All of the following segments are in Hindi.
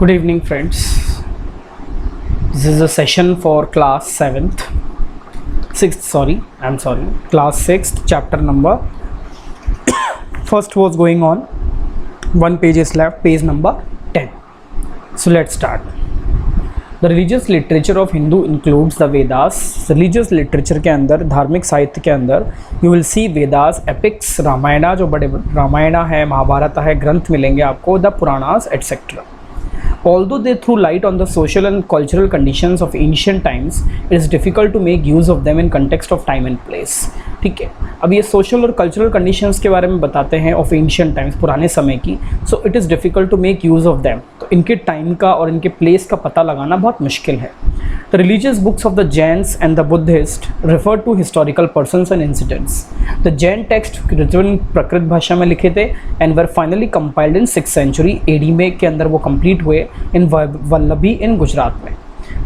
Good evening, friends. This is a session for class class 6th, chapter number. First was going on. One page is left, page number 10. So let's start. The religious literature of Hindu includes the Vedas. Religious literature के अंदर, धार्मिक साहित्य के अंदर you will see Vedas, epics, Ramayana, जो बड़े रामायणा है, महाभारत है, ग्रंथ मिलेंगे आपको, the Puranas, etc. Although they threw light on the social and cultural conditions of ancient times, it is difficult to make use of them in context of time and place. ठीक है, अब ये social और cultural conditions के बारे में बताते हैं of ancient times, पुराने समय की, so it is difficult to make use of them. तो इनके time का और इनके place का पता लगाना बहुत मुश्किल है. The religious books of the Jains and the Buddhists refer to historical persons and incidents. The Jain text written in प्राकृत भाषा में लिखे थे and were finally compiled in 6th century AD में के अंदर वो complete हुए in Vallabhi in गुजरात में.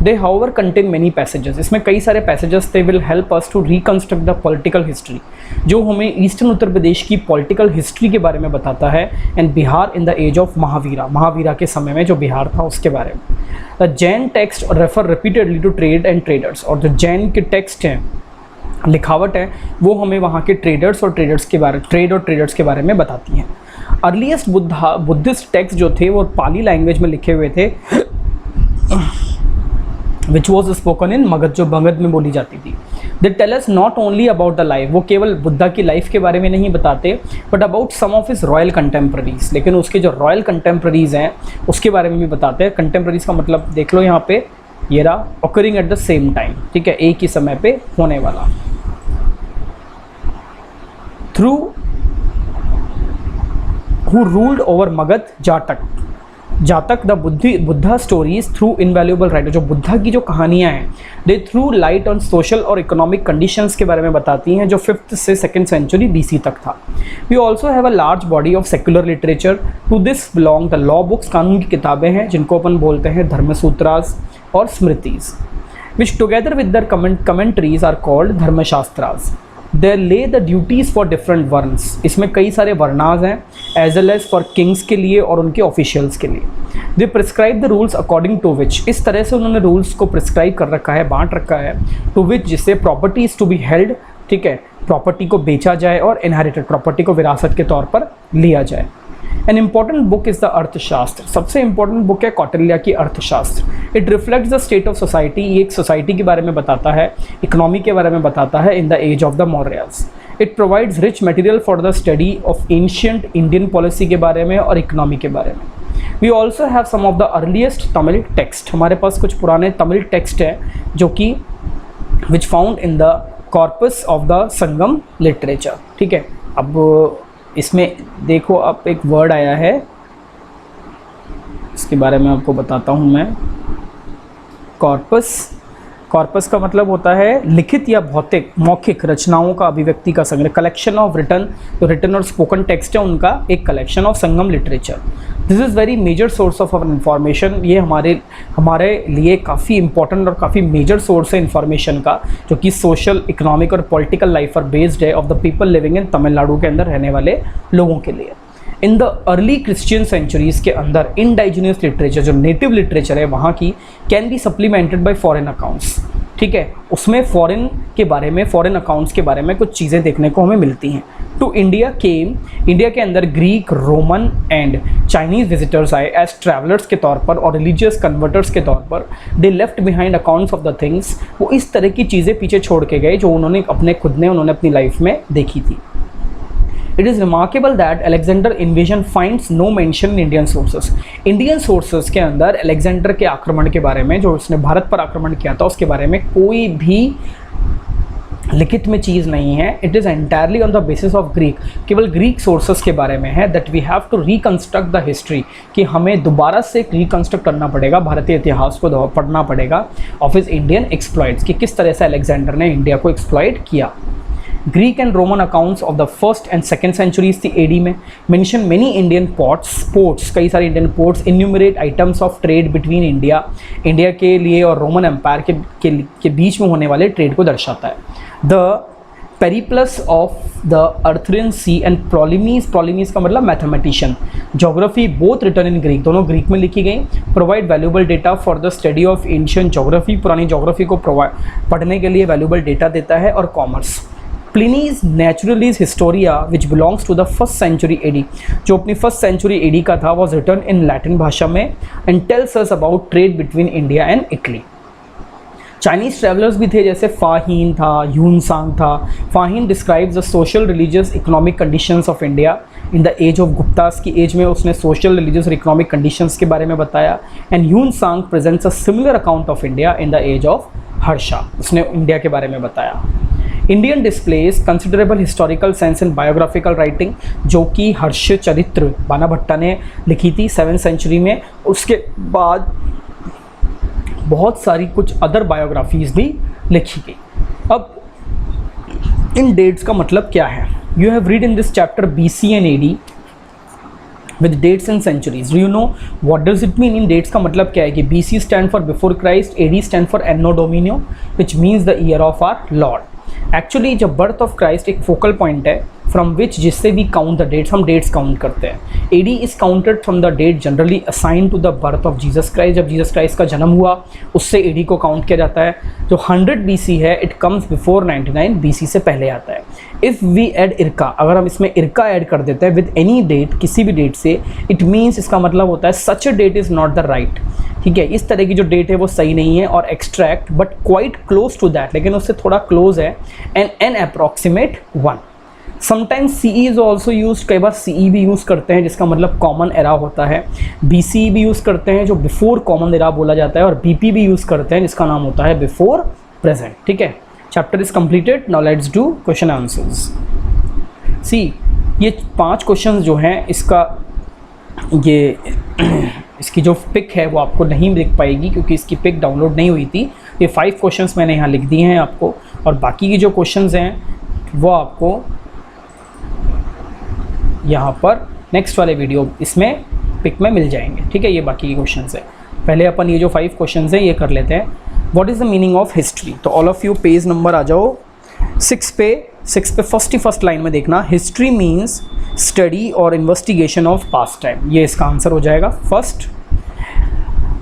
They however contain many passages. इसमें कई सारे passages they will help us to reconstruct the political history, जो हमें ईस्टर्न उत्तर प्रदेश की पॉलिटिकल हिस्ट्री के बारे में बताता है and Bihar in the age of Mahavira के समय में जो बिहार था उसके बारे में. The Jain text refer repeatedly to trade and traders, और जो जैन के टेक्स्ट हैं, लिखावट है, वो हमें वहाँ के ट्रेड और ट्रेडर्स के बारे में बताती हैं. अर्लीस्ट बुद्धिस्ट टेक्स्ट जो थे वो पाली लैंग्वेज में लिखे हुए थे, which was spoken in Magadh, जो मगध में बोली जाती थी. They tell us not only about the life, वो केवल बुद्धा की लाइफ के बारे में नहीं बताते, but about some of his royal contemporaries, लेकिन उसके जो रॉयल कंटेम्प्रेरीज हैं उसके बारे में भी बताते हैं. कंटेम्प्रेरीज का मतलब देख लो यहाँ पे, ये रहा, occurring at the same time, ठीक है, एक ही समय पे होने वाला. Through who ruled over Magadha, Jataka the Buddha stories through invaluable writer, जो बुद्धा की जो कहानियाँ हैं, they throw light on social और इकोनॉमिक कंडीशंस के बारे में बताती हैं, जो 5th से 2nd सेंचुरी BC तक था. We also have a large body of secular literature. To this belong the law books, कानून की किताबें हैं, जिनको अपन बोलते हैं धर्मसूत्रास और Smritis, which together with their commentaries are called Dharmashastras. They lay the duties for different varnas, इसमें कई सारे वर्णाज हैं, as well as for kings के लिए और उनके ऑफिशियल्स के लिए. They prescribe the rules according to which, इस तरह से उन्होंने रूल्स को प्रिस्क्राइब कर रखा है, बांट रखा है, टू विच, जिससे property is to be held, ठीक है, प्रॉपर्टी को बेचा जाए और इनहेरिटेड प्रॉपर्टी को विरासत के तौर पर लिया जाए. An important book is the अर्थशास्त्र, सबसे इंपॉर्टेंट बुक है कौटिल्य की अर्थशास्त्र. It reflects the state of society, ये एक सोसाइटी के बारे में बताता है, इकोनॉमी के बारे में बताता है in the age of the Mauryas. It provides rich material for the study of ancient Indian policy के बारे में और इकोनॉमी के बारे में. We also have some of the earliest Tamil text, हमारे पास कुछ पुराने तमिल टेक्स्ट हैं जो कि which found in the corpus of the Sangam literature. ठीक है, अब इसमें देखो, अब एक वर्ड आया है, इसके बारे में आपको बताता हूँ मैं. कॉर्पस का मतलब होता है लिखित या भौतिक मौखिक रचनाओं का अभिव्यक्ति का संग्रह. कलेक्शन ऑफ रिटन और स्पोकन टेक्स्ट है उनका एक collection of Sangam literature. This is very major source of information, ये हमारे लिए काफ़ी इंपॉर्टेंट और काफ़ी मेजर सोर्स है इन्फॉर्मेशन का, जो कि सोशल, इकोनॉमिक और पॉलिटिकल लाइफ पर बेस्ड है, of the people living in Tamil Nadu के अंदर रहने वाले लोगों के लिए. In the early Christian centuries के अंदर इंडाइजिनियस लिटरेचर, जो नेटिव लिटरेचर है वहाँ की, can be supplemented bye foreign accounts. ठीक है, उसमें फॉरेन अकाउंट्स के बारे में कुछ चीज़ें देखने को हमें मिलती हैं. टू इंडिया के अंदर Greek, Roman and Chinese visitors आए एज ट्रैवलर्स के तौर पर और रिलीजियस कन्वर्टर्स के तौर पर. They left behind accounts of the things, वो इस तरह की चीज़ें पीछे छोड़ के गए जो उन्होंने अपनी लाइफ में देखी थी. It is remarkable that Alexander invasion finds no mention in Indian sources. Indian sources के अंदर अलेक्जेंडर के आक्रमण के बारे में, जो उसने भारत पर आक्रमण किया था, उसके बारे में कोई भी लिखित में चीज़ नहीं है. It is entirely on the basis of Greek, केवल ग्रीक सोर्सेस के बारे में है. That we have to reconstruct the history, कि हमें दोबारा से रिकन्स्ट्रक्ट करना पड़ेगा, भारतीय इतिहास को पढ़ना पड़ेगा, ऑफ हिज इंडियन एक्सप्लॉइट्स, कि किस तरह से अलेक्जेंडर ने इंडिया को एक्सप्लॉइट किया. Greek and Roman accounts of the 1st and 2nd centuries थी AD में. मेंशन मेनी इंडियन पोर्ट्स, कई सारे Indian ports, enumerate items of trade between India के लिए और रोमन एम्पायर के बीच में होने वाले ट्रेड को दर्शाता है. The Periplus of the Erythraean Sea and Ptolemy's का मतलब mathematician, geography both written in Greek, दोनों ग्रीक में लिखी गई, provide valuable data for the study of ancient geography, पुरानी ज्योग्राफी को पढ़ने के लिए वैल्यूबल डेटा देता है, और commerce. Pliny's Naturalis Historia which belongs to the 1st century AD, जो अपनी 1st century AD का था, वॉज रिटर्न इन लैटिन भाषा में, and tells us about trade between India and Italy. Chinese travellers भी थे, जैसे फाहीन था, ह्यूनसांग था। Fahien describes the social religious economic conditions of India in the age of Guptas की एज में उसने सोशल रिलीजियस और इकोनॉमिक कंडीशंस के बारे में बताया, and Hiuen Tsang presents a similar account of India in the age of Harsha, उसने इंडिया के बारे में बताया। Indian displace considerable historical sense in biographical writing, जो कि हर्ष चरित्र बाना भट्टा ने लिखी थी 7th century में। उसके बाद बहुत सारी कुछ अदर बायोग्राफीज़ भी लिखी गई। अब इन डेट्स का मतलब क्या है? You have read in this chapter BC and AD with dates and centuries. Do you know what does it mean? In dates का मतलब क्या है कि BC stand for before Christ, AD stand for Anno Domini, which means the year of our Lord. Actually जब बर्थ ऑफ क्राइस्ट एक फोकल पॉइंट है फ्रॉम विच जिससे वी काउंट द डेट्स, हम डेट्स काउंट करते हैं। AD is counted from the date generally assign to the birth of Jesus Christ, जब जीसस क्राइस्ट का जन्म हुआ उससे AD को काउंट किया जाता है। जो 100 BC है इट कम्स बिफोर 99 BC से पहले आता है। इफ़ वी ऐड इरका, अगर हम इसमें इरका ऐड कर देते हैं विद एनी डेट, किसी भी डेट से, इट मीन्स इसका मतलब होता है such a date is not the right. ठीक है, इस तरह की जो डेट है वो सही नहीं है, और extract but quite close to that, लेकिन उससे थोड़ा क्लोज है, and an approximate 1। Sometimes CE is also use, कई बार CE भी यूज़ करते हैं जिसका मतलब कॉमन एरा होता है। BCE भी यूज़ करते हैं जो बिफोर कॉमन एरा बोला जाता है, और BP भी यूज़ करते हैं जिसका नाम होता है बिफोर प्रेजेंट। ठीक है, chapter is completed, now let's do question answers. See, ये 5 क्वेश्चन जो हैं इसकी जो पिक है वो आपको नहीं दिख पाएगी क्योंकि इसकी पिक डाउनलोड नहीं हुई थी। ये 5 क्वेश्चंस मैंने यहाँ लिख दिए हैं आपको, और बाकी की जो क्वेश्चंस हैं वो आपको यहाँ पर नेक्स्ट वाले वीडियो इसमें पिक में मिल जाएंगे। ठीक है, ये बाकी के क्वेश्चंस हैं। पहले अपन ये जो 5 क्वेश्चंस हैं ये कर लेते हैं। What is the meaning of history? तो all of you page number आ जाओ 6 पे फर्स्ट लाइन में देखना, हिस्ट्री मीन्स स्टडी और इन्वेस्टिगेशन ऑफ पास्ट टाइम, ये इसका आंसर हो जाएगा फर्स्ट।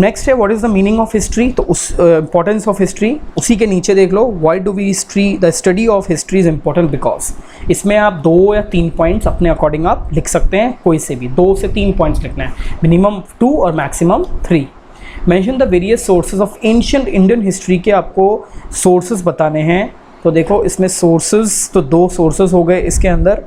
नेक्स्ट है what is the meaning of history, तो उस इंपॉर्टेंस ऑफ हिस्ट्री, उसी के नीचे देख लो why do we history, the study of history is important because. इसमें आप 2 या 3 पॉइंट्स अपने अकॉर्डिंग आप लिख सकते हैं, कोई से भी 2 से 3 पॉइंट्स लिखना है, मिनिमम 2 और maximum 3। Mention the various sources of ancient Indian history के आपको सोर्सेज बताने हैं। तो देखो इसमें सोर्सेज तो 2 सोर्सेज हो गए इसके अंदर,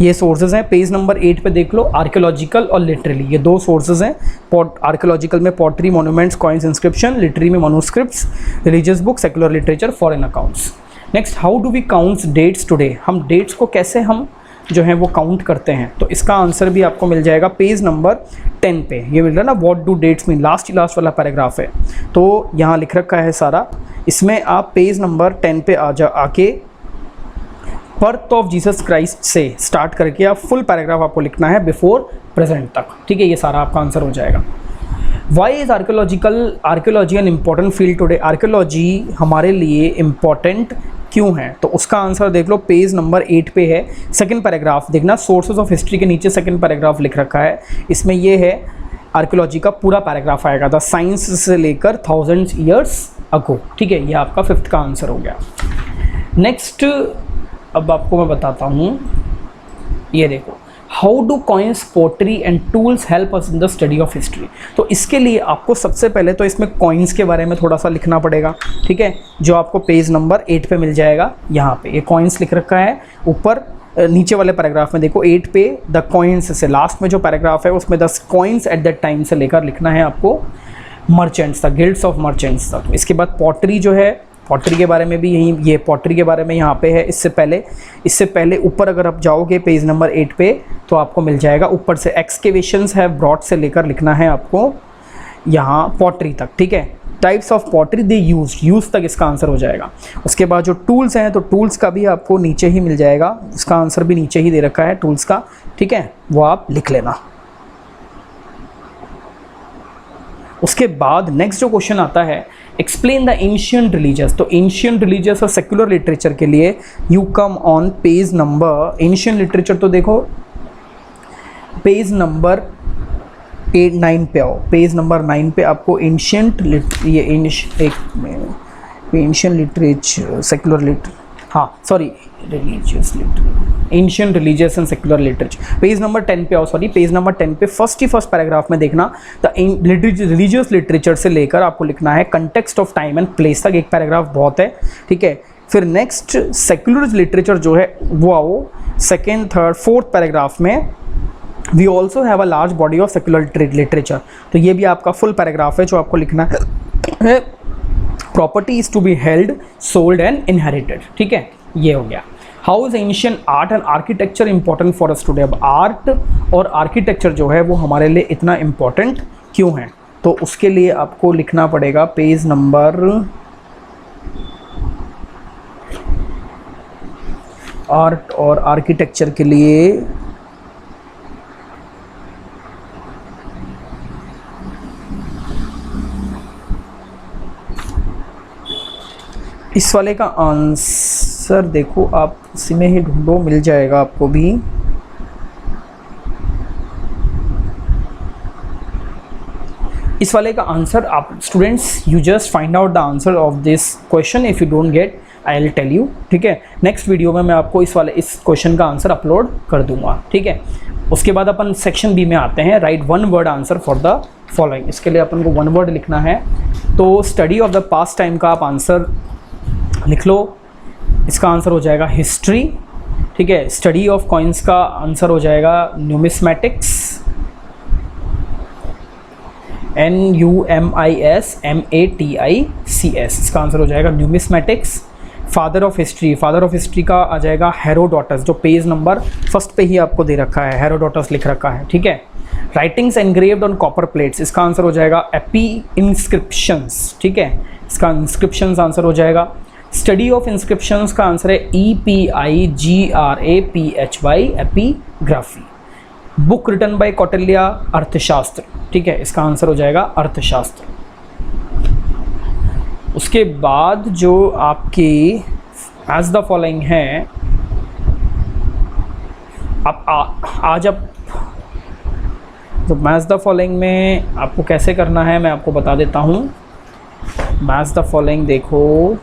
ये सोर्सेज हैं। पेज नंबर 8 पे देख लो, आर्कियोलॉजिकल और लिटरेरी, ये 2 सोर्सेज हैं। आर्कियोलॉजिकल में pottery, monuments, coins, inscription, literary में manuscripts, religious book, secular literature, foreign accounts. Next, how do we count dates today, हम डेट्स को कैसे हम जो है वो काउंट करते हैं, तो इसका आंसर भी आपको मिल जाएगा पेज नंबर 10 पे। ये मिल रहा है ना, what do dates mean, last वाला पैराग्राफ है, तो यहाँ लिख रखा है सारा। इसमें आप पेज नंबर 10 पे आके बर्थ ऑफ जीसस क्राइस्ट से स्टार्ट करके आप फुल पैराग्राफ आपको लिखना है बिफोर प्रेजेंट तक। ठीक है, ये सारा आपका आंसर हो जाएगा। Why is archaeology an important field today, archaeology हमारे लिए इम्पॉर्टेंट क्यों है, तो उसका आंसर देख लो पेज नंबर 8 पे है, सेकंड पैराग्राफ देखना, सोर्सेज ऑफ हिस्ट्री के नीचे सेकंड पैराग्राफ लिख रखा है। इसमें ये है आर्कियोलॉजी का पूरा पैराग्राफ आएगा, द साइंस से लेकर 1000 ईयर्स अगो। ठीक है, ये आपका 5th का आंसर हो गया। नेक्स्ट अब आपको मैं बताता हूँ, ये देखो, how do coins, pottery and tools help us in the study of history. तो इसके लिए आपको सबसे पहले तो इसमें कॉइन्स के बारे में थोड़ा सा लिखना पड़ेगा। ठीक है, जो आपको पेज नंबर 8 पे मिल जाएगा, यहाँ पे ये कॉइन्स लिख रखा है। ऊपर नीचे वाले पैराग्राफ में देखो 8 पे द कॉइन्स से लास्ट में जो पैराग्राफ है उसमें 10 कॉइन्स एट दैट टाइम से लेकर लिखना है आपको मर्चेंट्स तक, गिल्ड्स ऑफ मर्चेंट्स तक। इसके बाद पॉटरी जो है, पॉटरी के बारे में भी यही, ये पॉटरी के बारे में यहाँ पे है। इससे पहले ऊपर अगर आप जाओगे पेज नंबर 8 पे तो आपको मिल जाएगा, ऊपर से एक्सकेवेशंस है ब्रॉड से लेकर लिखना है आपको यहाँ पॉटरी तक। ठीक है, types of pottery they use तक इसका आंसर हो जाएगा। उसके बाद जो टूल्स हैं, तो टूल्स का भी आपको नीचे ही मिल जाएगा, इसका आंसर भी नीचे ही दे रखा है टूल्स का। ठीक है, वो आप लिख लेना। उसके बाद नेक्स्ट जो क्वेश्चन आता है एक्सप्लेन द एंशियंट रिलीजियस, तो एंशियंट रिलीजियस और सेक्युलर लिटरेचर के लिए you come on page number, ancient literature तो देखो पेज नंबर 8-9 पे आओ, पेज नंबर 9 पे आपको एंशियंट ये एंशियंट लिटरेचर सेक्युलर लिटरेचर, हाँ sorry religious literature, ancient religious and secular literature, page number 10 पे आओ, सॉरी पेज नंबर 10 पे फर्स्ट पैराग्राफ में देखना, द रिलीजियस लिटरेचर से लेकर आपको लिखना है context of time and place तक, एक पैराग्राफ बहुत है, ठीक है। फिर नेक्स्ट सेक्युलर लिटरेचर जो है वो आओ सेकेंड थर्ड फोर्थ पैराग्राफ में, we also have a large body of secular literature, तो ये भी आपका फुल पैराग्राफ है जो आपको लिखना है, property is to be held sold and inherited, ठीक है, ये हो गया। How is ancient art and architecture important for us today, अब आर्ट और आर्किटेक्चर जो है वो हमारे लिए इतना इम्पॉर्टेंट क्यों है, तो उसके लिए आपको लिखना पड़ेगा पेज नंबर आर्ट और आर्किटेक्चर के लिए इस वाले का आंसर देखो आप इसी में ही ढूंढो, मिल जाएगा आपको भी। इस वाले का आंसर आप students you just find out the answer of this question, if you don't get I will tell you, ठीक है। नेक्स्ट वीडियो में मैं आपको इस क्वेश्चन का आंसर अपलोड कर दूंगा, ठीक है। उसके बाद अपन सेक्शन बी में आते हैं, right one word answer for the following, इसके लिए अपन को वन वर्ड लिखना है, तो study of the past time का आप आंसर लिख लो, इसका आंसर हो जाएगा हिस्ट्री, ठीक है। स्टडी ऑफ कॉइन्स का आंसर हो जाएगा न्यूमिस्मैटिक्स, NUMISMATICS, इसका आंसर हो जाएगा न्यूमिस्मैटिक्स। फादर ऑफ हिस्ट्री का आ जाएगा हेरोडोटस, जो पेज नंबर फर्स्ट पे ही आपको दे रखा है, हेरोडोटस लिख रखा है, ठीक है। Writings engraved on copper plates, इसका आंसर हो जाएगा एपी इंस्क्रिप्शंस, ठीक है, इसका इंस्क्रिप्शंस आंसर हो जाएगा। स्टडी ऑफ इंस्क्रिप्शंस का आंसर है EPIGRAPHY, epigraphy. Book written by Kautilya, Arthashastra, ठीक है, इसका आंसर हो जाएगा अर्थशास्त्र। उसके बाद जो आपकी एज द फॉलोइंग है, आज आप तो मैच द फॉलोइंग में आपको कैसे करना है मैं आपको बता देता हूँ। मैच द फॉलोइंग देखो,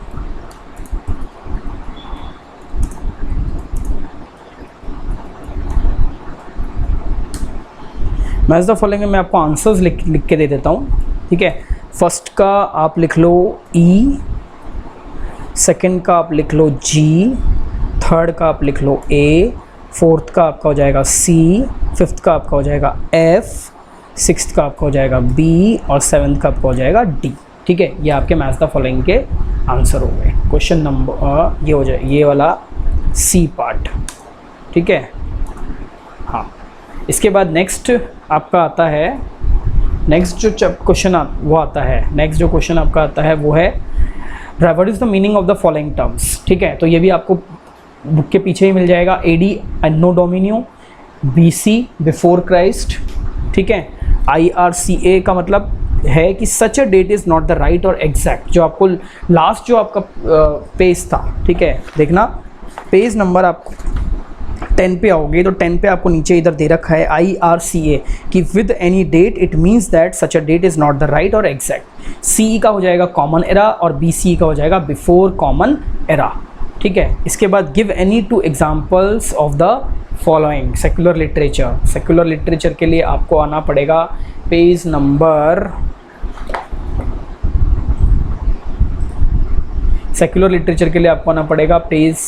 मैच द फॉलोइंग में मैं आपको आंसर्स लिख के दे देता हूँ, ठीक है। फर्स्ट का आप लिख लो E, सेकंड का आप लिख लो G, थर्ड का आप लिख लो A, फोर्थ का आपका हो जाएगा C, फिफ्थ का आपका हो जाएगा F, सिक्स्थ का आपका हो जाएगा B और सेवन्थ का आपका हो जाएगा D, ठीक है। ये आपके मैच द फॉलोइंग के आंसर हो गए। क्वेश्चन नंबर ये हो जाए, ये वाला C पार्ट, ठीक है, हाँ। इसके बाद नेक्स्ट आपका आता है, नेक्स्ट जो क्वेश्चन वो आता है, नेक्स्ट जो क्वेश्चन आपका आता है वो है what is the meaning of the following terms, ठीक है। तो ये भी आपको बुक के पीछे ही मिल जाएगा। AD anno Domini, BC before Christ, ठीक है। IRCA का मतलब है कि such a date is not the right और एग्जैक्ट, जो आपको लास्ट जो आपका पेज था, ठीक है, देखना पेज नंबर आपको 10 पे आओगे तो 10 पे आपको नीचे इधर दे रखा है IRCA कि with any date it means that such a date is not the right और एग्जैक्ट। CE का हो जाएगा कॉमन एरा और BCE का हो जाएगा बिफोर कॉमन एरा, ठीक है। इसके बाद give any 2 examples of the following secular literature. Secular literature के लिए आपको आना पड़ेगा पेज नंबर, सेक्युलर लिटरेचर के लिए आपको आना पड़ेगा पेज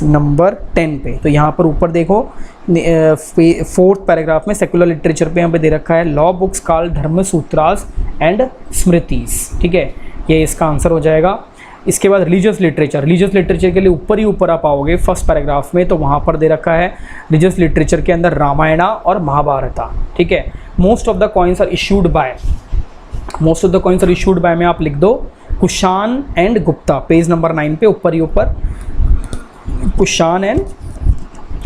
नंबर 10 पे। तो यहाँ पर ऊपर देखो फोर्थ पैराग्राफ में सेक्युलर लिटरेचर पे यहाँ पे दे रखा है law books called Dharmasutras and smritis, ठीक है, ये इसका आंसर हो जाएगा। इसके बाद रिलीजियस लिटरेचर के लिए ऊपर ही ऊपर आप आओगे फर्स्ट पैराग्राफ में, तो वहाँ पर दे रखा है रिलीजियस लिटरेचर के अंदर रामायणा और महाभारता, ठीक है। Most of the coins are issued by में आप लिख दो Kushan and Gupta, page number 9 पे ऊपर ही ऊपर Kushan and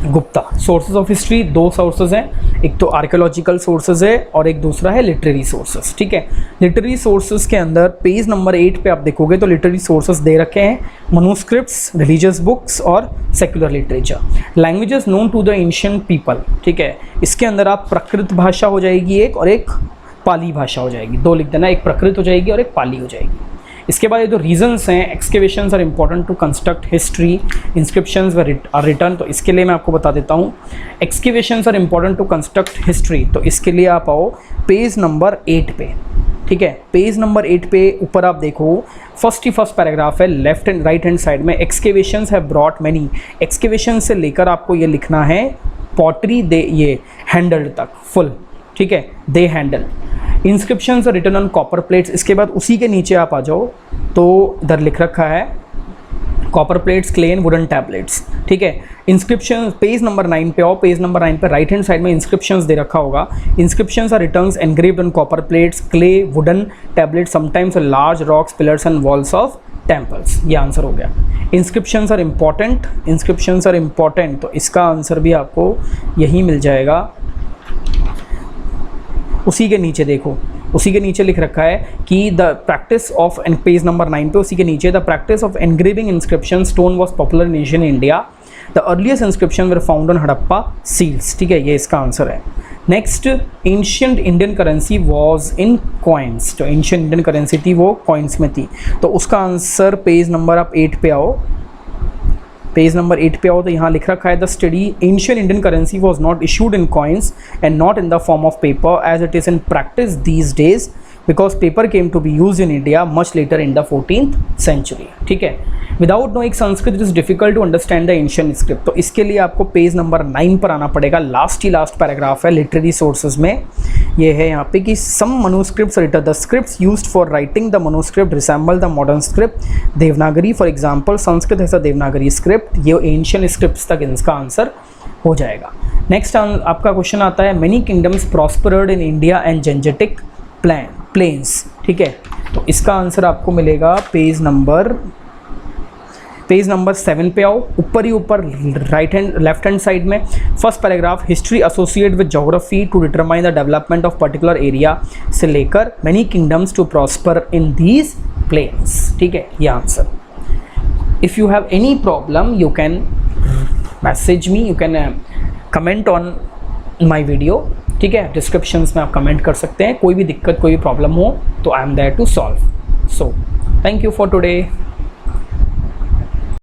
Gupta. Sources of history 2 sources हैं, एक तो आर्कियोलॉजिकल सोर्सेज है और एक दूसरा है लिटरेरी सोर्सेज, ठीक है। लिटरेरी सोर्सेज के अंदर पेज नंबर 8 पे आप देखोगे तो लिटरेरी सोर्सेज दे रखे हैं, मनुस्क्रिप्ट्स, रिलीजियस बुक्स और secular literature, languages known to the ancient people, ठीक है। इसके अंदर आप प्राकृत भाषा हो जाएगी एक और एक पाली भाषा हो जाएगी, दो लिख देना, एक प्राकृत हो जाएगी और एक पाली हो जाएगी। इसके बाद ये जो रीजंस हैं, excavations are important to construct history, inscriptions are return, तो इसके लिए मैं आपको बता देता हूँ। Excavations are important to construct history, तो इसके लिए आप आओ पेज नंबर 8 पे, ठीक है। पेज नंबर 8 पे ऊपर आप देखो फर्स्ट पैराग्राफ है, left and right hand side में excavations have brought many, excavation से लेकर आपको ये लिखना है पॉटरी दे ये हैंडल तक फुल, ठीक है, दे हैंडल। इंस्क्रिप्शंस और रिटर्न ऑन कॉपर प्लेट्स, इसके बाद उसी के नीचे आप आ जाओ तो इधर लिख रखा है copper plates, clay and wooden tablets, ठीक है। इंस्क्रिप्शन पेज नंबर 9 पे आओ, पेज नंबर 9 पे राइट हैंड साइड में इंस्क्रिप्शंस दे रखा होगा। Inscriptions are returns engraved on copper plates, clay, wooden tablets, sometimes large rocks, pillars and walls of temples, ये आंसर हो गया। Inscriptions are important, inscriptions are important, तो इसका आंसर भी आपको यही मिल जाएगा। उसी के नीचे देखो, उसी के नीचे लिख रखा है कि the practice of, and page number 9 पे उसी के नीचे, the practice of engraving inscription stone was popular in Asian India, the earliest inscription were found on Harappa seals, ठीक है, ये इसका आंसर है। Next, ancient Indian currency was in coins, तो एंशिएंट इंडियन करेंसी थी वो कॉइन्स में थी, तो उसका आंसर पेज नंबर आप 8 पे आओ, पेज नंबर 8 पे आओ तो यहाँ लिख रखा है the study ancient Indian currency was not issued in coins and not in the form of paper as it is in practice these days because paper came to be use in India much later in the 14th century, ठीक है। Without knowing Sanskrit it is difficult to understand the ancient script, तो इसके लिए आपको पेज नंबर 9 पर आना पड़ेगा, लास्ट पैराग्राफ है लिटरेरी सोर्सेज में, ये है यहाँ पे कि some manuscripts written, the scripts used for writing the manuscript resemble the modern script Devanagari, for example Sanskrit है देवनागरी स्क्रिप्ट, ये एंशिएंट स्क्रिप्ट्स तक इसका आंसर हो जाएगा। नेक्स्ट आपका क्वेश्चन आता है many kingdoms prospered in India and Gangetic plains, ठीक है, तो इसका आंसर आपको मिलेगा पेज नंबर 7 पे आओ, ऊपर ही ऊपर लेफ्ट हैंड साइड में first paragraph, history associate with geography to determine the development of particular area से लेकर many kingdoms to prosper in these plains, ठीक है, ये answer. If you have any problem you can message me, you can comment on my video, ठीक है, डिस्क्रिप्शंस में आप कमेंट कर सकते हैं, कोई भी दिक्कत कोई भी प्रॉब्लम हो तो I am there to solve. So thank you for today.